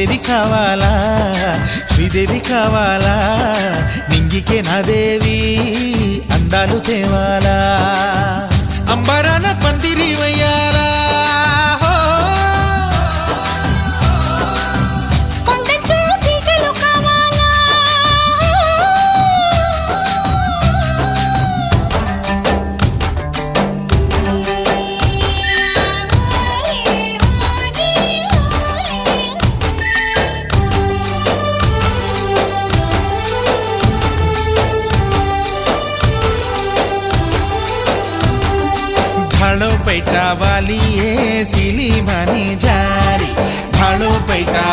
శ్రీదేవి కావాలా శ్రీదేవి కావాలా నింగికే నా దేవి అందాలు తేవాలా అంబరాన పందిరి వయ్యాలా भाड़ो पैटा वाली है सिली मानी जारी भाड़ो पैटा